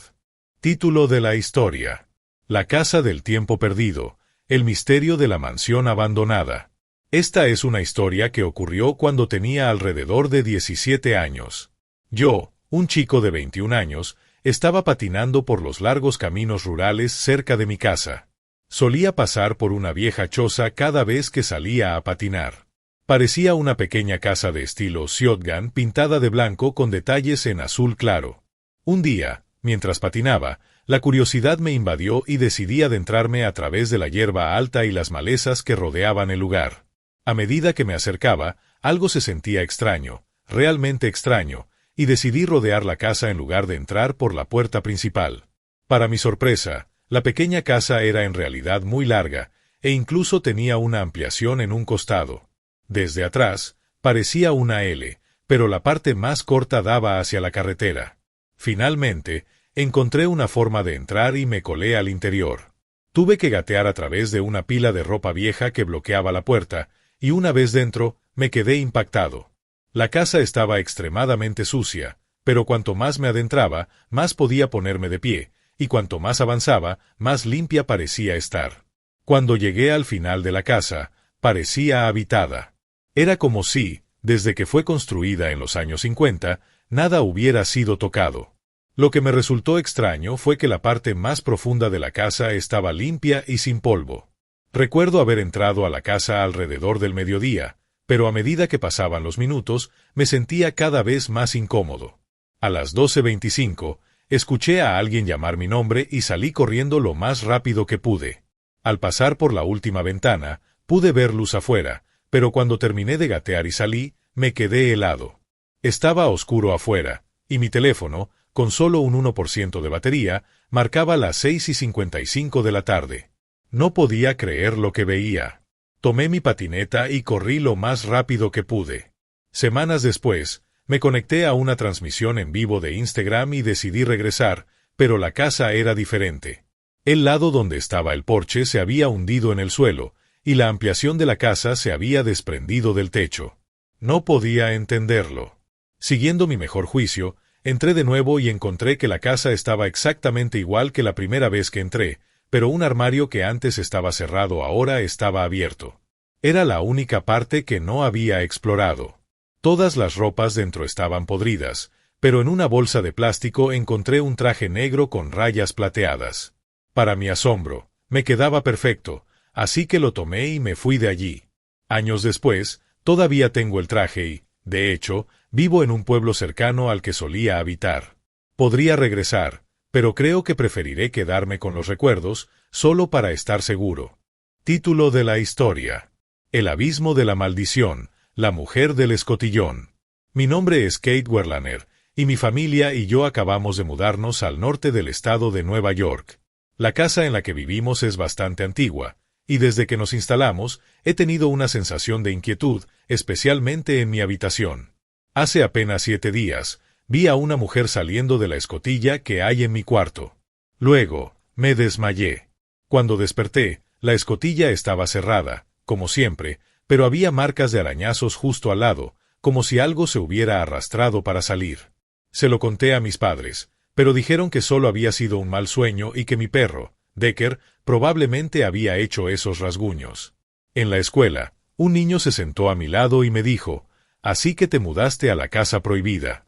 Speaker 1: Título de la historia: La casa del tiempo perdido, el misterio de la mansión abandonada. Esta es una historia que ocurrió cuando tenía alrededor de 17 años. Yo, un chico de 21 años, estaba patinando por los largos caminos rurales cerca de mi casa. Solía pasar por una vieja choza cada vez que salía a patinar. Parecía una pequeña casa de estilo shotgun pintada de blanco con detalles en azul claro. Un día, mientras patinaba, la curiosidad me invadió y decidí adentrarme a través de la hierba alta y las malezas que rodeaban el lugar. A medida que me acercaba, algo se sentía extraño, realmente extraño, y decidí rodear la casa en lugar de entrar por la puerta principal. Para mi sorpresa, la pequeña casa era en realidad muy larga, e incluso tenía una ampliación en un costado. Desde atrás, parecía una L, pero la parte más corta daba hacia la carretera. Finalmente, encontré una forma de entrar y me colé al interior. Tuve que gatear a través de una pila de ropa vieja que bloqueaba la puerta, y una vez dentro, me quedé impactado. La casa estaba extremadamente sucia, pero cuanto más me adentraba, más podía ponerme de pie, y cuanto más avanzaba, más limpia parecía estar. Cuando llegué al final de la casa, parecía habitada. Era como si, desde que fue construida en los años 50, nada hubiera sido tocado. Lo que me resultó extraño fue que la parte más profunda de la casa estaba limpia y sin polvo. Recuerdo haber entrado a la casa alrededor del mediodía, pero a medida que pasaban los minutos, me sentía cada vez más incómodo. A las 12:25, escuché a alguien llamar mi nombre y salí corriendo lo más rápido que pude. Al pasar por la última ventana, pude ver luz afuera, pero cuando terminé de gatear y salí, me quedé helado. Estaba oscuro afuera, y mi teléfono, con solo un 1% de batería, marcaba las 6:55 de la tarde. No podía creer lo que veía. Tomé mi patineta y corrí lo más rápido que pude. Semanas después, me conecté a una transmisión en vivo de Instagram y decidí regresar, pero la casa era diferente. El lado donde estaba el porche se había hundido en el suelo, y la ampliación de la casa se había desprendido del techo. No podía entenderlo. Siguiendo mi mejor juicio, entré de nuevo y encontré que la casa estaba exactamente igual que la primera vez que entré, pero un armario que antes estaba cerrado ahora estaba abierto. Era la única parte que no había explorado. Todas las ropas dentro estaban podridas, pero en una bolsa de plástico encontré un traje negro con rayas plateadas. Para mi asombro, me quedaba perfecto, así que lo tomé y me fui de allí. Años después, todavía tengo el traje y, de hecho, vivo en un pueblo cercano al que solía habitar. Podría regresar, pero creo que preferiré quedarme con los recuerdos, solo para estar seguro. Título de la historia: El abismo de la maldición, la mujer del escotillón. Mi nombre es Kate Werlaner, y mi familia y yo acabamos de mudarnos al norte del estado de Nueva York. La casa en la que vivimos es bastante antigua, y desde que nos instalamos, he tenido una sensación de inquietud, especialmente en mi habitación. Hace apenas 7 días, vi a una mujer saliendo de la escotilla que hay en mi cuarto. Luego, me desmayé. Cuando desperté, la escotilla estaba cerrada, como siempre, pero había marcas de arañazos justo al lado, como si algo se hubiera arrastrado para salir. Se lo conté a mis padres, pero dijeron que solo había sido un mal sueño y que mi perro, Decker, probablemente había hecho esos rasguños. En la escuela, un niño se sentó a mi lado y me dijo: «Así que te mudaste a la casa prohibida».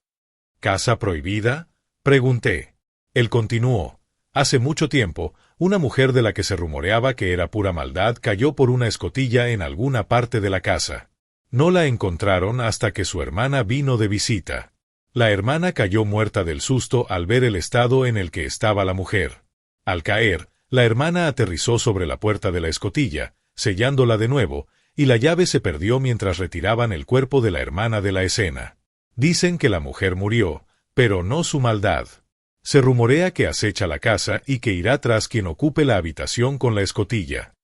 Speaker 1: ¿Casa prohibida?, pregunté. Él continuó: «Hace mucho tiempo, una mujer de la que se rumoreaba que era pura maldad cayó por una escotilla en alguna parte de la casa. No la encontraron hasta que su hermana vino de visita. La hermana cayó muerta del susto al ver el estado en el que estaba la mujer. Al caer, la hermana aterrizó sobre la puerta de la escotilla, sellándola de nuevo, y la llave se perdió mientras retiraban el cuerpo de la hermana de la escena. Dicen que la mujer murió, pero no su maldad. Se rumorea que acecha la casa y que irá tras quien ocupe la habitación con la escotilla».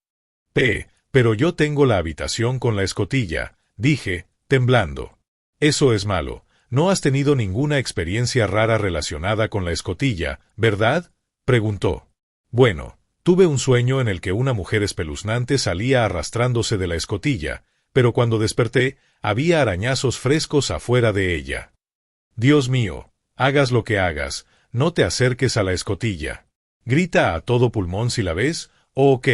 Speaker 1: Pero yo tengo la habitación con la escotilla», dije, temblando. «Eso es malo. No has tenido ninguna experiencia rara relacionada con la escotilla, ¿verdad?», preguntó. «Bueno, tuve un sueño en el que una mujer espeluznante salía arrastrándose de la escotilla, pero cuando desperté, había arañazos frescos afuera de ella. Dios mío, hagas lo que hagas, no te acerques a la escotilla. Grita a todo pulmón si la ves». «Ok»,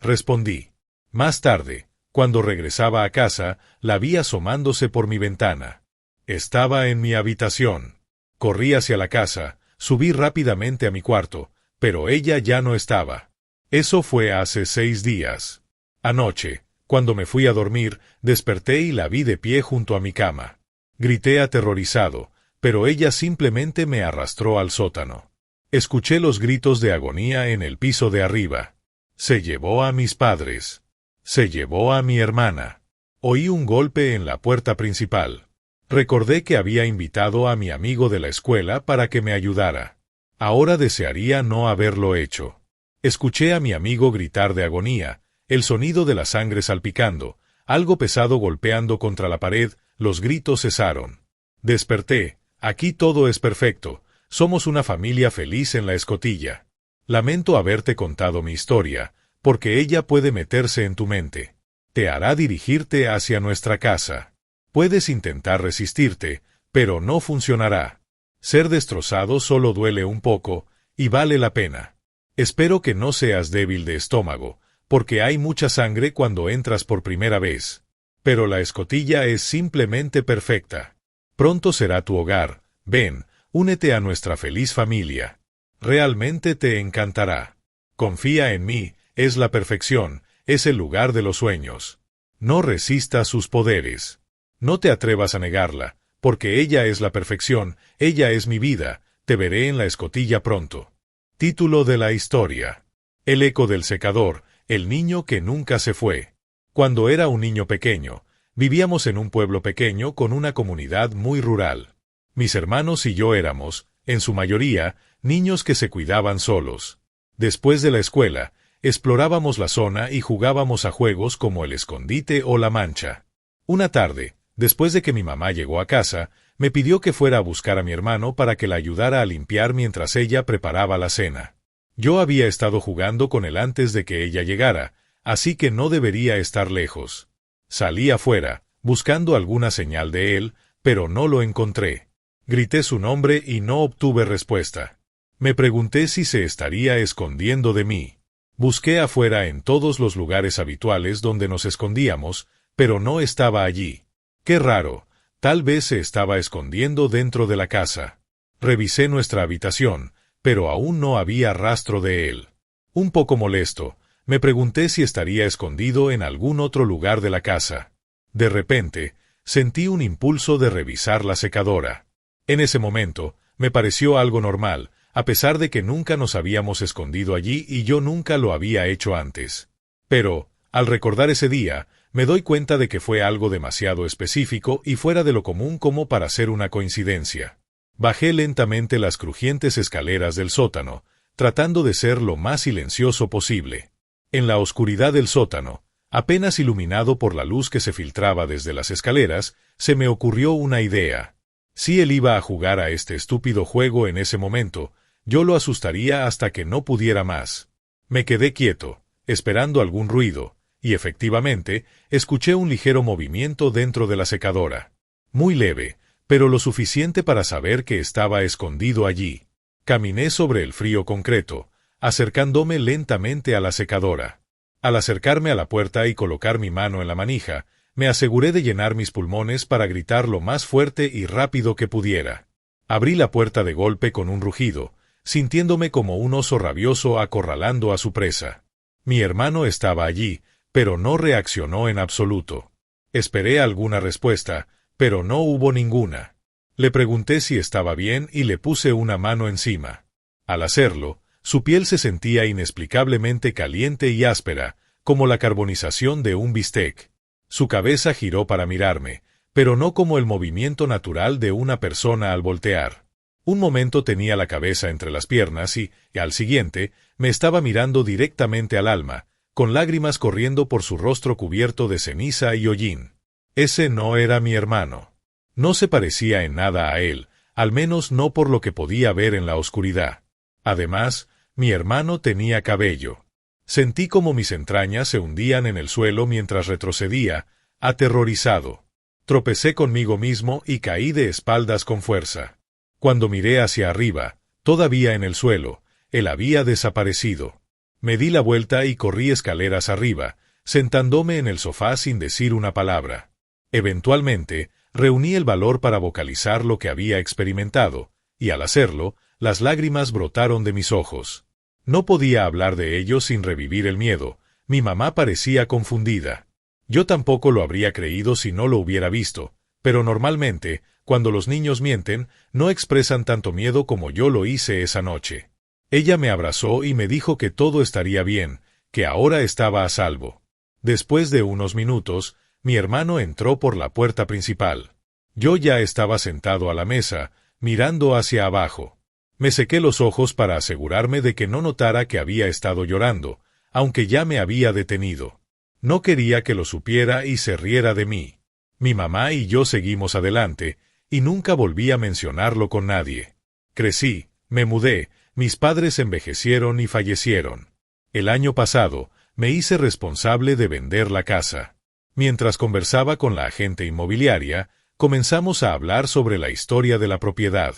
Speaker 1: respondí. Más tarde, cuando regresaba a casa, la vi asomándose por mi ventana. Estaba en mi habitación. Corrí hacia la casa, subí rápidamente a mi cuarto, pero ella ya no estaba. Eso fue hace 6 días. Anoche, Cuando me fui a dormir, desperté y la vi de pie junto a mi cama. Grité aterrorizado, pero ella simplemente me arrastró al sótano. Escuché los gritos de agonía en el piso de arriba. Se llevó a mis padres. Se llevó a mi hermana. Oí un golpe en la puerta principal. Recordé que había invitado a mi amigo de la escuela para que me ayudara. Ahora desearía no haberlo hecho. Escuché a mi amigo gritar de agonía, el sonido de la sangre salpicando, algo pesado golpeando contra la pared, los gritos cesaron. Desperté, aquí todo es perfecto, somos una familia feliz en la escotilla. Lamento haberte contado mi historia, porque ella puede meterse en tu mente. Te hará dirigirte hacia nuestra casa. Puedes intentar resistirte, pero no funcionará. Ser destrozado solo duele un poco, y vale la pena. Espero que no seas débil de estómago, porque hay mucha sangre cuando entras por primera vez. Pero la escotilla es simplemente perfecta. Pronto será tu hogar, ven, únete a nuestra feliz familia. Realmente te encantará. Confía en mí, es la perfección, es el lugar de los sueños. No resistas sus poderes. No te atrevas a negarla, porque ella es la perfección, ella es mi vida, te veré en la escotilla pronto. Título de la historia. El eco del secador, el niño que nunca se fue. Cuando era un niño pequeño, vivíamos en un pueblo pequeño con una comunidad muy rural. Mis hermanos y yo éramos, en su mayoría, niños que se cuidaban solos. Después de la escuela, explorábamos la zona y jugábamos a juegos como el escondite o la mancha. Una tarde, después de que mi mamá llegó a casa, me pidió que fuera a buscar a mi hermano para que la ayudara a limpiar mientras ella preparaba la cena. Yo había estado jugando con él antes de que ella llegara, así que no debería estar lejos. Salí afuera, buscando alguna señal de él, pero no lo encontré. Grité su nombre y no obtuve respuesta. Me pregunté si se estaría escondiendo de mí. Busqué afuera en todos los lugares habituales donde nos escondíamos, pero no estaba allí. Qué raro, tal vez se estaba escondiendo dentro de la casa. Revisé nuestra habitación, pero aún no había rastro de él. Un poco molesto, me pregunté si estaría escondido en algún otro lugar de la casa. De repente, sentí un impulso de revisar la secadora. En ese momento, me pareció algo normal, a pesar de que nunca nos habíamos escondido allí y yo nunca lo había hecho antes. Pero, al recordar ese día, me doy cuenta de que fue algo demasiado específico y fuera de lo común como para ser una coincidencia. Bajé lentamente las crujientes escaleras del sótano, tratando de ser lo más silencioso posible. En la oscuridad del sótano, apenas iluminado por la luz que se filtraba desde las escaleras, se me ocurrió una idea. Si él iba a jugar a este estúpido juego en ese momento, yo lo asustaría hasta que no pudiera más. Me quedé quieto, esperando algún ruido, y efectivamente, escuché un ligero movimiento dentro de la secadora. Muy leve, pero lo suficiente para saber que estaba escondido allí. Caminé sobre el frío concreto, acercándome lentamente a la secadora. Al acercarme a la puerta y colocar mi mano en la manija, me aseguré de llenar mis pulmones para gritar lo más fuerte y rápido que pudiera. Abrí la puerta de golpe con un rugido, sintiéndome como un oso rabioso acorralando a su presa. Mi hermano estaba allí, pero no reaccionó en absoluto. Esperé alguna respuesta, pero no hubo ninguna. Le pregunté si estaba bien y le puse una mano encima. Al hacerlo, su piel se sentía inexplicablemente caliente y áspera, como la carbonización de un bistec. Su cabeza giró para mirarme, pero no como el movimiento natural de una persona al voltear. Un momento tenía la cabeza entre las piernas y, al siguiente, me estaba mirando directamente al alma, con lágrimas corriendo por su rostro cubierto de ceniza y hollín. Ese no era mi hermano. No se parecía en nada a él, al menos no por lo que podía ver en la oscuridad. Además, mi hermano tenía cabello. Sentí como mis entrañas se hundían en el suelo mientras retrocedía, aterrorizado. Tropecé conmigo mismo y caí de espaldas con fuerza. Cuando miré hacia arriba, todavía en el suelo, él había desaparecido. Me di la vuelta y corrí escaleras arriba, sentándome en el sofá sin decir una palabra. Eventualmente, reuní el valor para vocalizar lo que había experimentado, y al hacerlo, las lágrimas brotaron de mis ojos. No podía hablar de ello sin revivir el miedo. Mi mamá parecía confundida. Yo tampoco lo habría creído si no lo hubiera visto, pero normalmente, cuando los niños mienten, no expresan tanto miedo como yo lo hice esa noche. Ella me abrazó y me dijo que todo estaría bien, que ahora estaba a salvo. Después de unos minutos, mi hermano entró por la puerta principal. Yo ya estaba sentado a la mesa, mirando hacia abajo. Me sequé los ojos para asegurarme de que no notara que había estado llorando, aunque ya me había detenido. No quería que lo supiera y se riera de mí. Mi mamá y yo seguimos adelante, y nunca volví a mencionarlo con nadie. Crecí, me mudé, mis padres envejecieron y fallecieron. El año pasado, me hice responsable de vender la casa. Mientras conversaba con la agente inmobiliaria, comenzamos a hablar sobre la historia de la propiedad.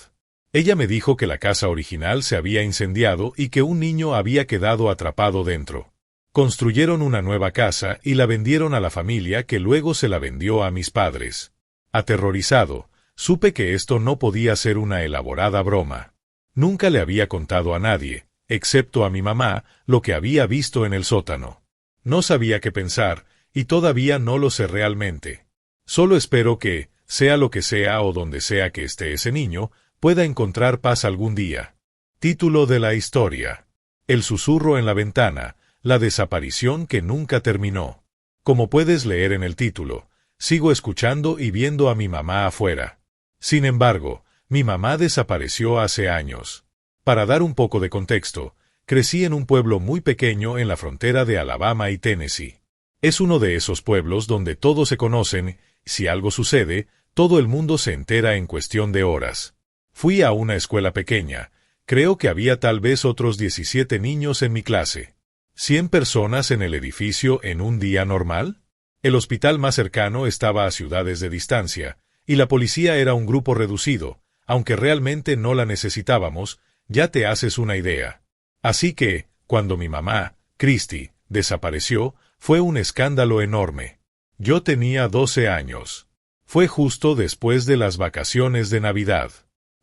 Speaker 1: Ella me dijo que la casa original se había incendiado y que un niño había quedado atrapado dentro. Construyeron una nueva casa y la vendieron a la familia que luego se la vendió a mis padres. Aterrorizado, supe que esto no podía ser una elaborada broma. Nunca le había contado a nadie, excepto a mi mamá, lo que había visto en el sótano. No sabía qué pensar, y todavía no lo sé realmente. Solo espero que, sea lo que sea o donde sea que esté ese niño, pueda encontrar paz algún día. Título de la historia: El susurro en la ventana, la desaparición que nunca terminó. Como puedes leer en el título, sigo escuchando y viendo a mi mamá afuera. Sin embargo, mi mamá desapareció hace años. Para dar un poco de contexto, crecí en un pueblo muy pequeño en la frontera de Alabama y Tennessee. Es uno de esos pueblos donde todos se conocen, si algo sucede, todo el mundo se entera en cuestión de horas. Fui a una escuela pequeña, creo que había tal vez otros 17 niños en mi clase. ¿100 personas en el edificio en un día normal? El hospital más cercano estaba a ciudades de distancia, y la policía era un grupo reducido, aunque realmente no la necesitábamos, ya te haces una idea. Así que, cuando mi mamá, Christy, desapareció, fue un escándalo enorme. Yo tenía 12 años. Fue justo después de las vacaciones de Navidad.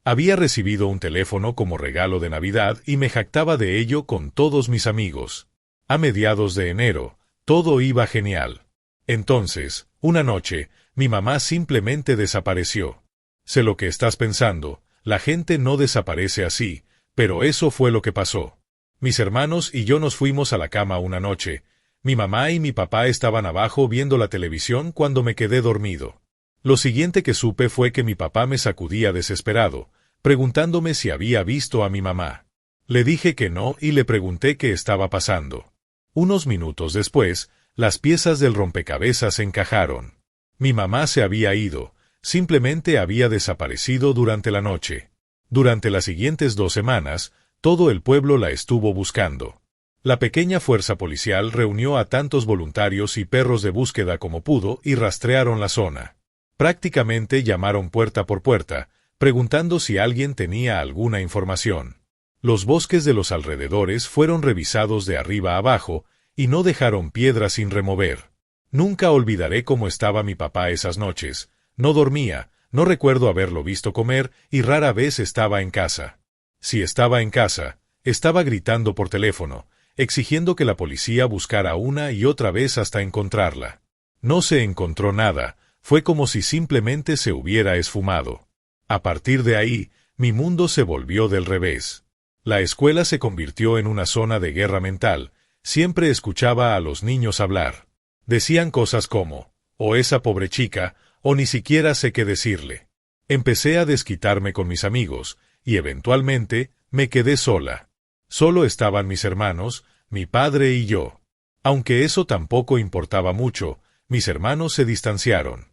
Speaker 1: Había recibido un teléfono como regalo de Navidad y me jactaba de ello con todos mis amigos. A mediados de enero, todo iba genial. Entonces, una noche, mi mamá simplemente desapareció. Sé lo que estás pensando, la gente no desaparece así, pero eso fue lo que pasó. Mis hermanos y yo nos fuimos a la cama una noche. Mi mamá y mi papá estaban abajo viendo la televisión cuando me quedé dormido. Lo siguiente que supe fue que mi papá me sacudía desesperado, preguntándome si había visto a mi mamá. Le dije que no y le pregunté qué estaba pasando. Unos minutos después, las piezas del rompecabezas encajaron. Mi mamá se había ido, simplemente había desaparecido durante la noche. Durante las siguientes 2 semanas, todo el pueblo la estuvo buscando. La pequeña fuerza policial reunió a tantos voluntarios y perros de búsqueda como pudo y rastrearon la zona. Prácticamente llamaron puerta por puerta, preguntando si alguien tenía alguna información. Los bosques de los alrededores fueron revisados de arriba a abajo y no dejaron piedra sin remover. Nunca olvidaré cómo estaba mi papá esas noches. No dormía, no recuerdo haberlo visto comer y rara vez estaba en casa. Si estaba en casa, estaba gritando por teléfono, exigiendo que la policía buscara una y otra vez hasta encontrarla. No se encontró nada, fue como si simplemente se hubiera esfumado. A partir de ahí, mi mundo se volvió del revés. La escuela se convirtió en una zona de guerra mental. Siempre escuchaba a los niños hablar. Decían cosas como, o esa pobre chica, o ni siquiera sé qué decirle. Empecé a desquitarme con mis amigos, y eventualmente, me quedé sola. Solo estaban mis hermanos, mi padre y yo. Aunque eso tampoco importaba mucho, mis hermanos se distanciaron.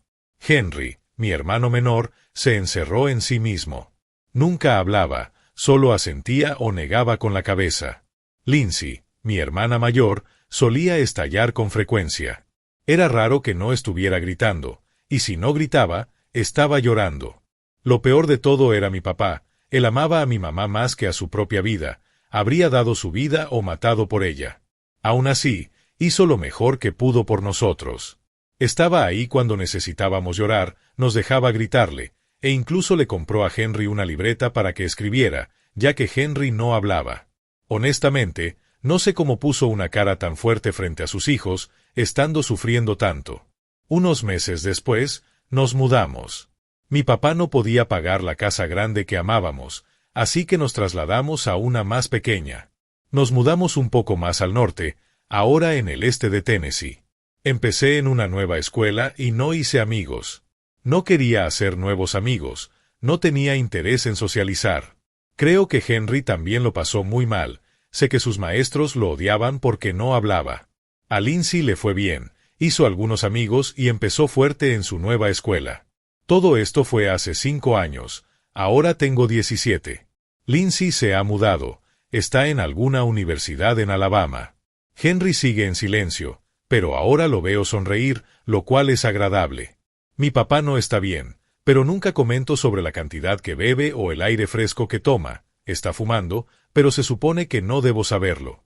Speaker 1: Henry, mi hermano menor, se encerró en sí mismo. Nunca hablaba, solo asentía o negaba con la cabeza. Lindsay, mi hermana mayor, solía estallar con frecuencia. Era raro que no estuviera gritando, y si no gritaba, estaba llorando. Lo peor de todo era mi papá. Él amaba a mi mamá más que a su propia vida, habría dado su vida o matado por ella. Aún así, hizo lo mejor que pudo por nosotros. Estaba ahí cuando necesitábamos llorar, nos dejaba gritarle, e incluso le compró a Henry una libreta para que escribiera, ya que Henry no hablaba. Honestamente, no sé cómo puso una cara tan fuerte frente a sus hijos, estando sufriendo tanto. Unos meses después, nos mudamos. Mi papá no podía pagar la casa grande que amábamos, así que nos trasladamos a una más pequeña. Nos mudamos un poco más al norte, ahora en el este de Tennessee. Empecé en una nueva escuela y no hice amigos. No quería hacer nuevos amigos, no tenía interés en socializar. Creo que Henry también lo pasó muy mal, sé que sus maestros lo odiaban porque no hablaba. A Lindsay le fue bien, hizo algunos amigos y empezó fuerte en su nueva escuela. Todo esto fue hace 5 años, ahora tengo 17. Lindsay se ha mudado, está en alguna universidad en Alabama. Henry sigue en silencio, pero ahora lo veo sonreír, lo cual es agradable. Mi papá no está bien, pero nunca comento sobre la cantidad que bebe o el aire fresco que toma. Está fumando, pero se supone que no debo saberlo.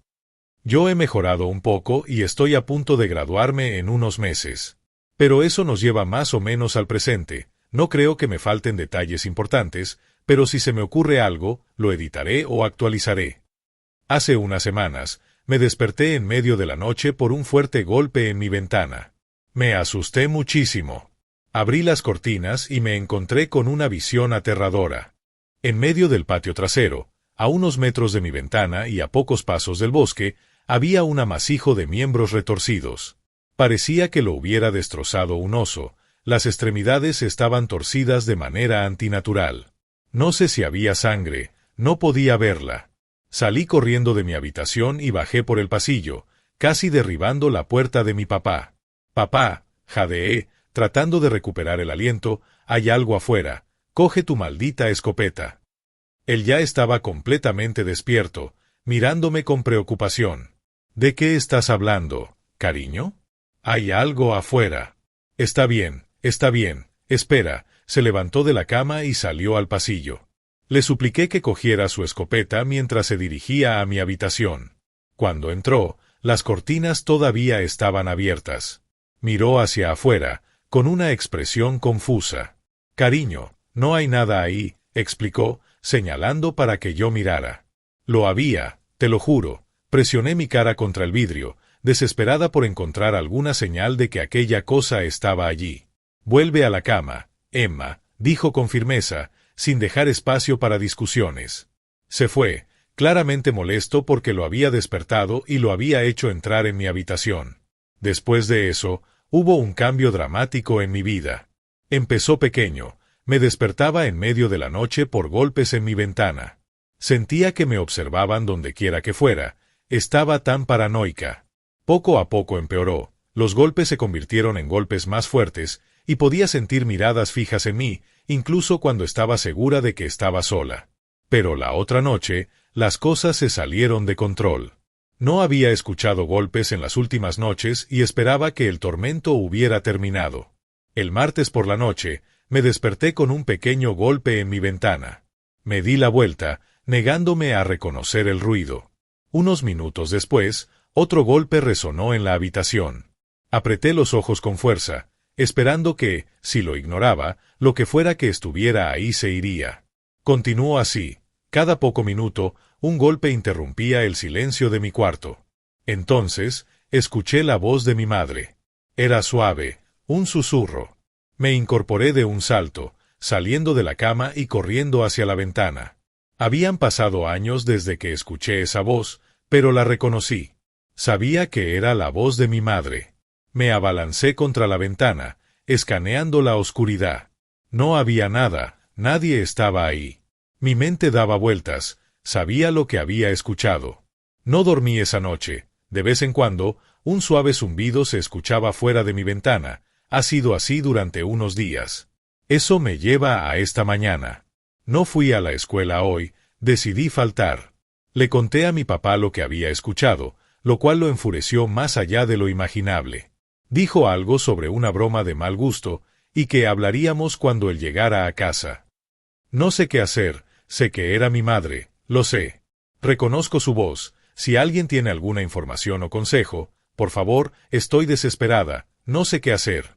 Speaker 1: Yo he mejorado un poco y estoy a punto de graduarme en unos meses. Pero eso nos lleva más o menos al presente. No creo que me falten detalles importantes, pero si se me ocurre algo, lo editaré o actualizaré. Hace unas semanas, me desperté en medio de la noche por un fuerte golpe en mi ventana. Me asusté muchísimo. Abrí las cortinas y me encontré con una visión aterradora. En medio del patio trasero, a unos metros de mi ventana y a pocos pasos del bosque, había un amasijo de miembros retorcidos. Parecía que lo hubiera destrozado un oso. Las extremidades estaban torcidas de manera antinatural. No sé si había sangre, no podía verla. Salí corriendo de mi habitación y bajé por el pasillo, casi derribando la puerta de mi papá. «Papá», jadeé, tratando de recuperar el aliento, «hay algo afuera. Coge tu maldita escopeta». Él ya estaba completamente despierto, mirándome con preocupación. «¿De qué estás hablando, cariño? Hay algo afuera». Está bien, espera». Se levantó de la cama y salió al pasillo. Le supliqué que cogiera su escopeta mientras se dirigía a mi habitación. Cuando entró, las cortinas todavía estaban abiertas. Miró hacia afuera, con una expresión confusa. «Cariño, no hay nada ahí», explicó, señalando para que yo mirara. Lo había, te lo juro. Presioné mi cara contra el vidrio, desesperada por encontrar alguna señal de que aquella cosa estaba allí. «Vuelve a la cama, Emma», dijo con firmeza, sin dejar espacio para discusiones. Se fue, claramente molesto porque lo había despertado y lo había hecho entrar en mi habitación. Después de eso, hubo un cambio dramático en mi vida. Empezó pequeño, me despertaba en medio de la noche por golpes en mi ventana. Sentía que me observaban donde quiera que fuera, estaba tan paranoica. Poco a poco empeoró, los golpes se convirtieron en golpes más fuertes, y podía sentir miradas fijas en mí, incluso cuando estaba segura de que estaba sola. Pero la otra noche, las cosas se salieron de control. No había escuchado golpes en las últimas noches y esperaba que el tormento hubiera terminado. El martes por la noche, me desperté con un pequeño golpe en mi ventana. Me di la vuelta, negándome a reconocer el ruido. Unos minutos después, otro golpe resonó en la habitación. Apreté los ojos con fuerza, esperando que, si lo ignoraba, lo que fuera que estuviera ahí se iría. Continuó así. Cada poco minuto, un golpe interrumpía el silencio de mi cuarto. Entonces, escuché la voz de mi madre. Era suave, un susurro. Me incorporé de un salto, saliendo de la cama y corriendo hacia la ventana. Habían pasado años desde que escuché esa voz, pero la reconocí. Sabía que era la voz de mi madre. Me abalancé contra la ventana, escaneando la oscuridad. No había nada, nadie estaba ahí. Mi mente daba vueltas, sabía lo que había escuchado. No dormí esa noche. De vez en cuando, un suave zumbido se escuchaba fuera de mi ventana. Ha sido así durante unos días. Eso me lleva a esta mañana. No fui a la escuela hoy, decidí faltar. Le conté a mi papá lo que había escuchado, lo cual lo enfureció más allá de lo imaginable. Dijo algo sobre una broma de mal gusto, y que hablaríamos cuando él llegara a casa. No sé qué hacer, sé que era mi madre, lo sé. Reconozco su voz, si alguien tiene alguna información o consejo, por favor, estoy desesperada, no sé qué hacer.